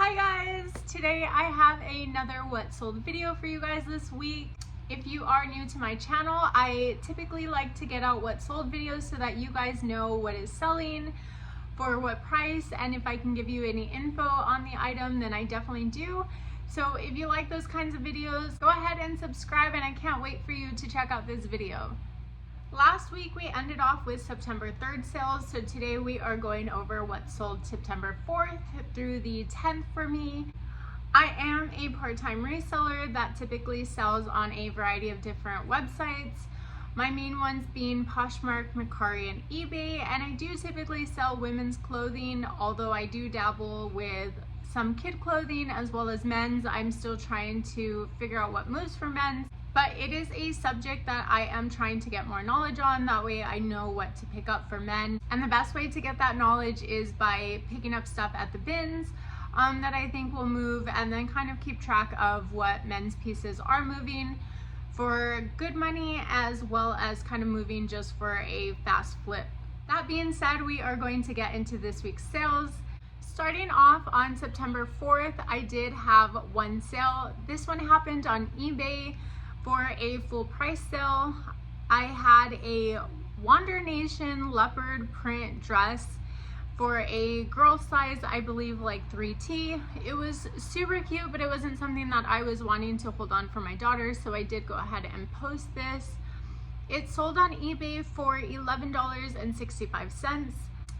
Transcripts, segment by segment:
Hi guys! Today I have another what sold video for you guys this week. If you are new to my channel, I typically like to get out what sold videos so that you guys know what is selling, for what price, and if I can give you any info on the item, then I definitely do. So if you like those kinds of videos, go ahead and subscribe, and I can't wait for you to check out this video. Last week we ended off with September 3rd sales, so today we are going over what sold September 4th through the 10th for me. I am a part-time reseller that typically sells on a variety of different websites. My main ones being Poshmark, Mercari, and eBay, and I do typically sell women's clothing, although I do dabble with some kid clothing as well as men's. I'm still trying to figure out what moves for men's. But it is a subject that I am trying to get more knowledge on. That way I know what to pick up for men. And the best way to get that knowledge is by picking up stuff at the bins that I think will move, and then kind of keep track of what men's pieces are moving for good money, as well as kind of moving just for a fast flip. That being said, we are going to get into this week's sales. Starting off on September 4th, I did have one sale. This one happened on eBay for a full price sale. I had a Wander Nation leopard print dress for a girl size, I believe like 3T. It was super cute, but it wasn't something that I was wanting to hold on for my daughter, so I did go ahead and post this. It sold on eBay for $11.65.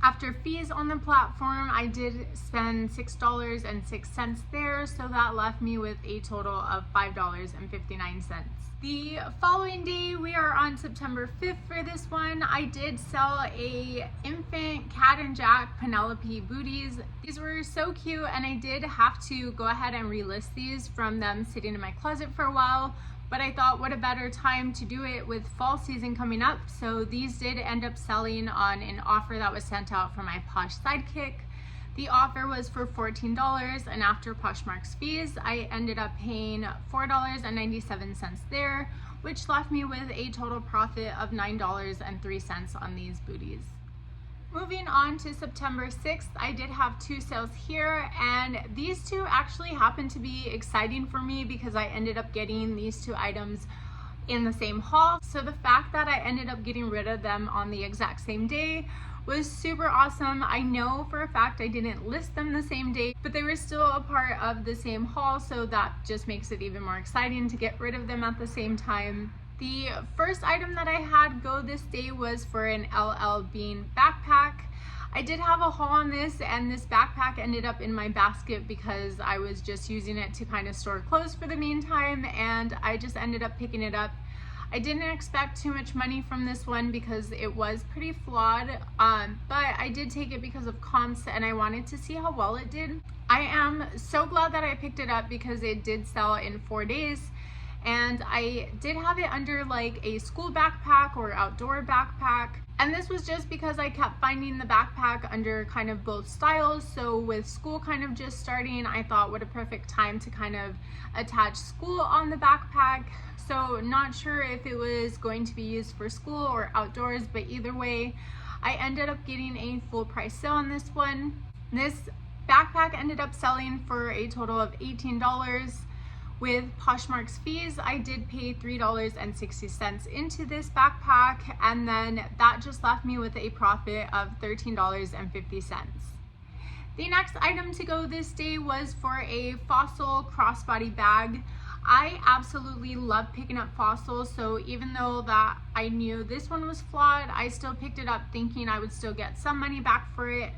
After fees on the platform, I did spend $6.06 there, so that left me with a total of $5.59. The following day, we are on September 5th for this one. I did sell a infant Cat and Jack Penelope booties. These were so cute, and I did have to go ahead and relist these from them sitting in my closet for a while. But I thought, what a better time to do it with fall season coming up. So these did end up selling on an offer that was sent out for my Posh Sidekick. The offer was for $14, and after Poshmark's fees, I ended up paying $4.97 there, which left me with a total profit of $9.03 on these booties. Moving on to September 6th, I did have two sales here, and these two actually happened to be exciting for me because I ended up getting these two items in the same haul. So the fact that I ended up getting rid of them on the exact same day was super awesome. I know for a fact I didn't list them the same day, but they were still a part of the same haul, so that just makes it even more exciting to get rid of them at the same time. The first item that I had go this day was for an LL Bean backpack. I did have a haul on this, and this backpack ended up in my basket because I was just using it to kind of store clothes for the meantime, and I just ended up picking it up. I didn't expect too much money from this one because it was pretty flawed, but I did take it because of comps, and I wanted to see how well it did. I am so glad that I picked it up because it did sell in 4 days. And I did have it under like a school backpack or outdoor backpack. And this was just because I kept finding the backpack under kind of both styles. So with school kind of just starting, I thought what a perfect time to kind of attach school on the backpack. So not sure if it was going to be used for school or outdoors, but either way, I ended up getting a full price sale on this one. This backpack ended up selling for a total of $18. With Poshmark's fees, I did pay $3.60 into this backpack, and then that just left me with a profit of $13.50. The next item to go this day was for a Fossil crossbody bag. I absolutely love picking up Fossils, so even though that I knew this one was flawed, I still picked it up thinking I would still get some money back for it.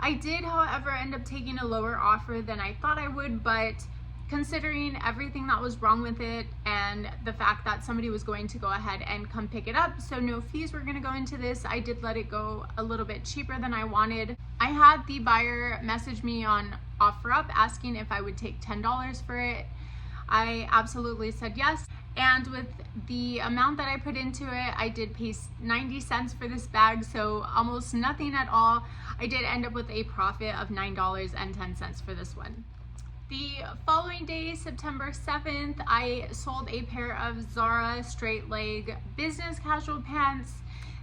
I did, however, end up taking a lower offer than I thought I would, but considering everything that was wrong with it and the fact that somebody was going to go ahead and come pick it up, so no fees were going to go into this, I did let it go a little bit cheaper than I wanted. I had the buyer message me on OfferUp asking if I would take $10 for it. I absolutely said yes, and with the amount that I put into it, I did pay 90 cents for this bag, so almost nothing at all. I did end up with a profit of $9.10 for this one. The following day, September 7th, I sold a pair of Zara straight leg business casual pants.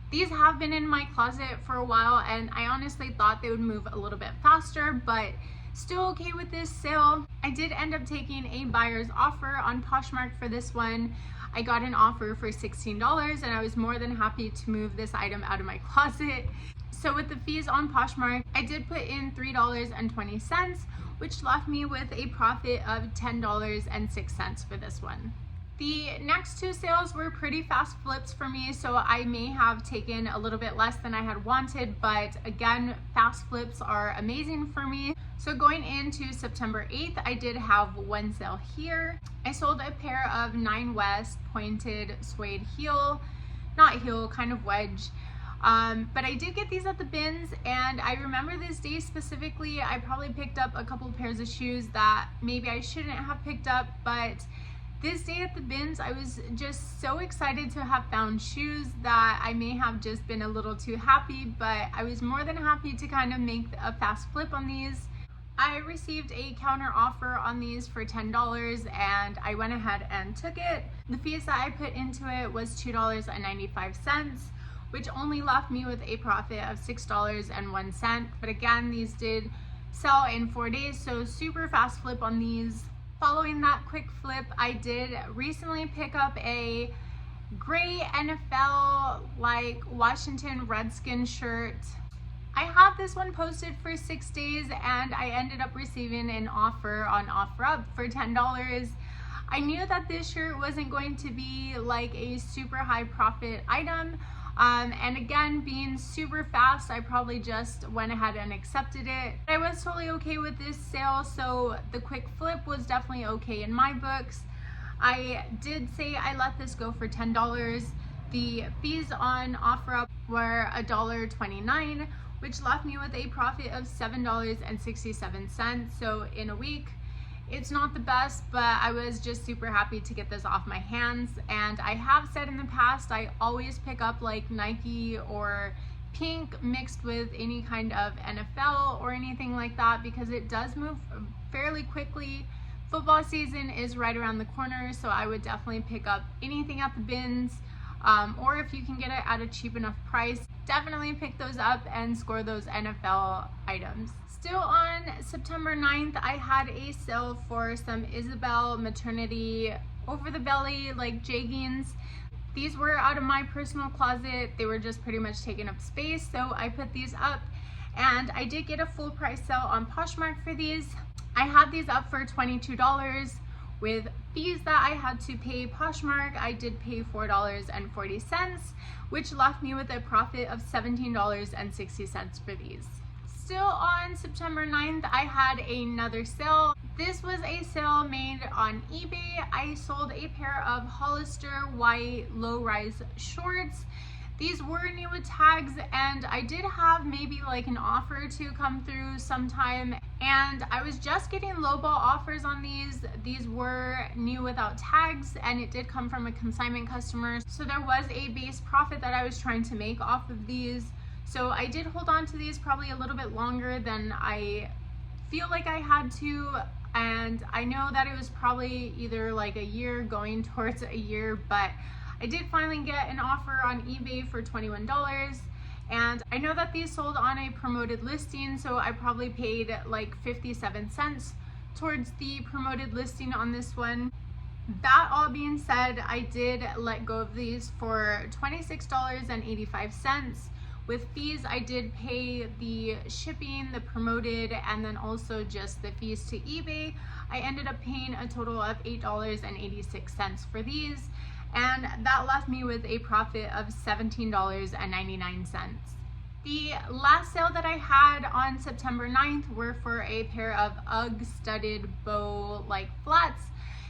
These have been in my closet for a while, and I honestly thought they would move a little bit faster, but Still okay with this sale. I did end up taking a buyer's offer on Poshmark for this one. I got an offer for $16 and I was more than happy to move this item out of my closet. So with the fees on Poshmark, I did put in $3.20, which left me with a profit of $10.06 for this one. The next two sales were pretty fast flips for me, so I may have taken a little bit less than I had wanted, but again, fast flips are amazing for me. So going into September 8th, I did have one sale here. I sold a pair of 9 West pointed suede heel, not heel, kind of wedge. But I did get these at the bins, and I remember this day specifically. I probably picked up a couple of pairs of shoes that maybe I shouldn't have picked up, but this day at the bins, I was just so excited to have found shoes that I may have just been a little too happy, but I was more than happy to kind of make a fast flip on these. I received a counter offer on these for $10 and I went ahead and took it. The fees that I put into it was $2.95, which only left me with a profit of $6.01. But again, these did sell in 4 days, so super fast flip on these. Following that quick flip, I did recently pick up a gray NFL like Washington Redskins shirt. I had this one posted for 6 days and I ended up receiving an offer on OfferUp for $10. I knew that this shirt wasn't going to be like a super high profit item. And again, being super fast, I probably just went ahead and accepted it. I was totally okay with this sale, so the quick flip was definitely okay in my books. I did say I let this go for $10. The fees on OfferUp were $1.29, which left me with a profit of $7.67. So in a week, it's not the best, but I was just super happy to get this off my hands. And I have said in the past, I always pick up like Nike or pink mixed with any kind of NFL or anything like that because it does move fairly quickly. Football season is right around the corner, so I would definitely pick up anything at the bins. Or if you can get it at a cheap enough price, definitely pick those up and score those NFL items. Still on September 9th, I had a sale for some Isabel maternity over the belly like jeggings. These were out of my personal closet. They were just pretty much taking up space, so I put these up and I did get a full price sale on Poshmark for these. I had these up for $22. With fees that I had to pay Poshmark, I did pay $4.40, which left me with a profit of $17.60 for these. Still on September 9th, I had another sale. This was a sale made on eBay. I sold a pair of Hollister white low-rise shorts. These were new with tags, and I did have maybe like an offer to come through sometime, and I was just getting lowball offers on these. These were new without tags, and it did come from a consignment customer, so there was a base profit that I was trying to make off of these. So I did hold on to these probably a little bit longer than I feel like I had to, and I know that it was probably either like a year going towards a year, but I did finally get an offer on eBay for $21, and I know that these sold on a promoted listing, so I probably paid like 57 cents towards the promoted listing on this one. That all being said, I did let go of these for $26.85. With fees, I did pay the shipping, the promoted, and then also just the fees to eBay. I ended up paying a total of $8.86 for these, and that left me with a profit of $17.99. The last sale that I had on September 9th were for a pair of UGG studded bow like flats.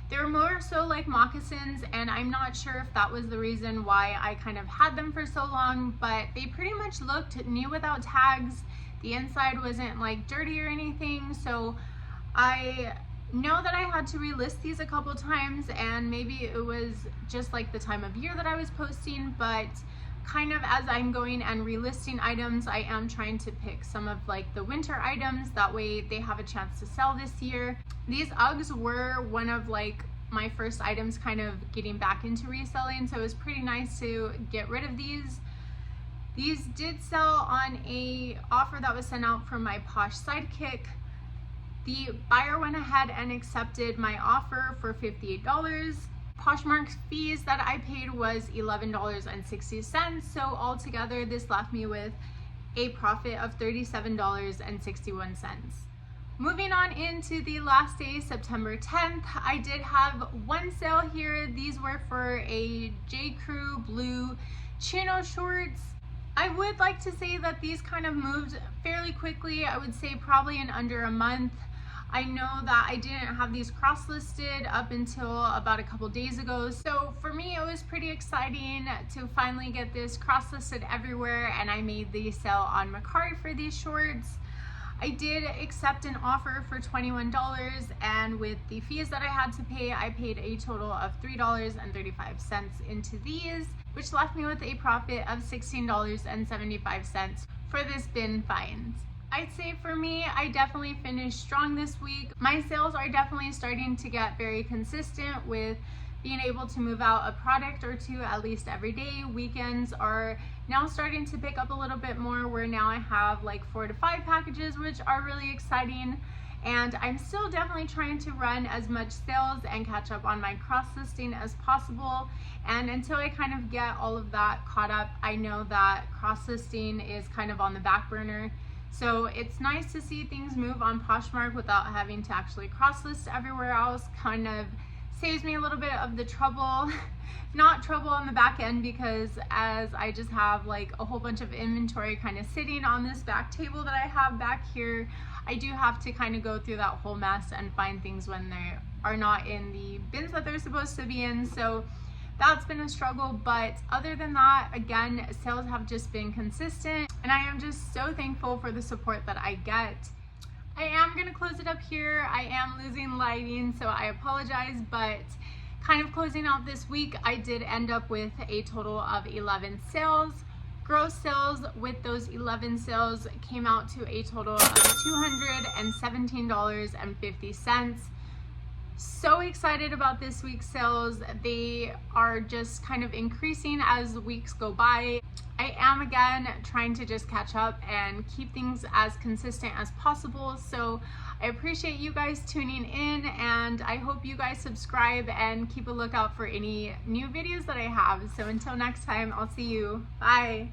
They were more so like moccasins, and I'm not sure if that was the reason why I kind of had them for so long, but they pretty much looked new without tags. The inside wasn't like dirty or anything, so I know that I had to relist these a couple times, and maybe it was just like the time of year that I was posting, but kind of as I'm going and relisting items, I am trying to pick some of like the winter items, that way they have a chance to sell this year. These Uggs were one of like my first items kind of getting back into reselling, so it was pretty nice to get rid of these. These did sell on a offer that was sent out from my Posh Sidekick. The buyer went ahead and accepted my offer for $58. Poshmark's fees that I paid was $11.60. So altogether, this left me with a profit of $37.61. Moving on into the last day, September 10th, I did have one sale here. These were for a J. Crew blue chino shorts. I would like to say that these kind of moved fairly quickly. I would say probably in under a month. I know that I didn't have these cross-listed up until about a couple days ago. So for me, it was pretty exciting to finally get this cross-listed everywhere, and I made the sale on Mercari for these shorts. I did accept an offer for $21, and with the fees that I had to pay, I paid a total of $3.35 into these, which left me with a profit of $16.75 for this bin finds. I'd say for me, I definitely finished strong this week. My sales are definitely starting to get very consistent with being able to move out a product or two at least every day. Weekends are now starting to pick up a little bit more, where now I have like 4 to 5 packages, which are really exciting. And I'm still definitely trying to run as much sales and catch up on my cross listing as possible. And until I kind of get all of that caught up, I know that cross listing is kind of on the back burner. So it's nice to see things move on Poshmark without having to actually cross list everywhere else. Kind of saves me a little bit of the trouble, not trouble on the back end, because as I just have like a whole bunch of inventory kind of sitting on this back table that I have back here, I do have to kind of go through that whole mess and find things when they are not in the bins that they're supposed to be in. So that's been a struggle, but other than that, again, sales have just been consistent, and I am just so thankful for the support that I get. I am going to close it up here. I am losing lighting, so I apologize, but kind of closing out this week, I did end up with a total of 11 sales. Gross sales with those 11 sales came out to a total of $217.50. So excited about this week's sales. They are just kind of increasing as weeks go by. I am again trying to just catch up and keep things as consistent as possible. So I appreciate you guys tuning in, and I hope you guys subscribe and keep a lookout for any new videos that I have. So until next time, I'll see you. Bye.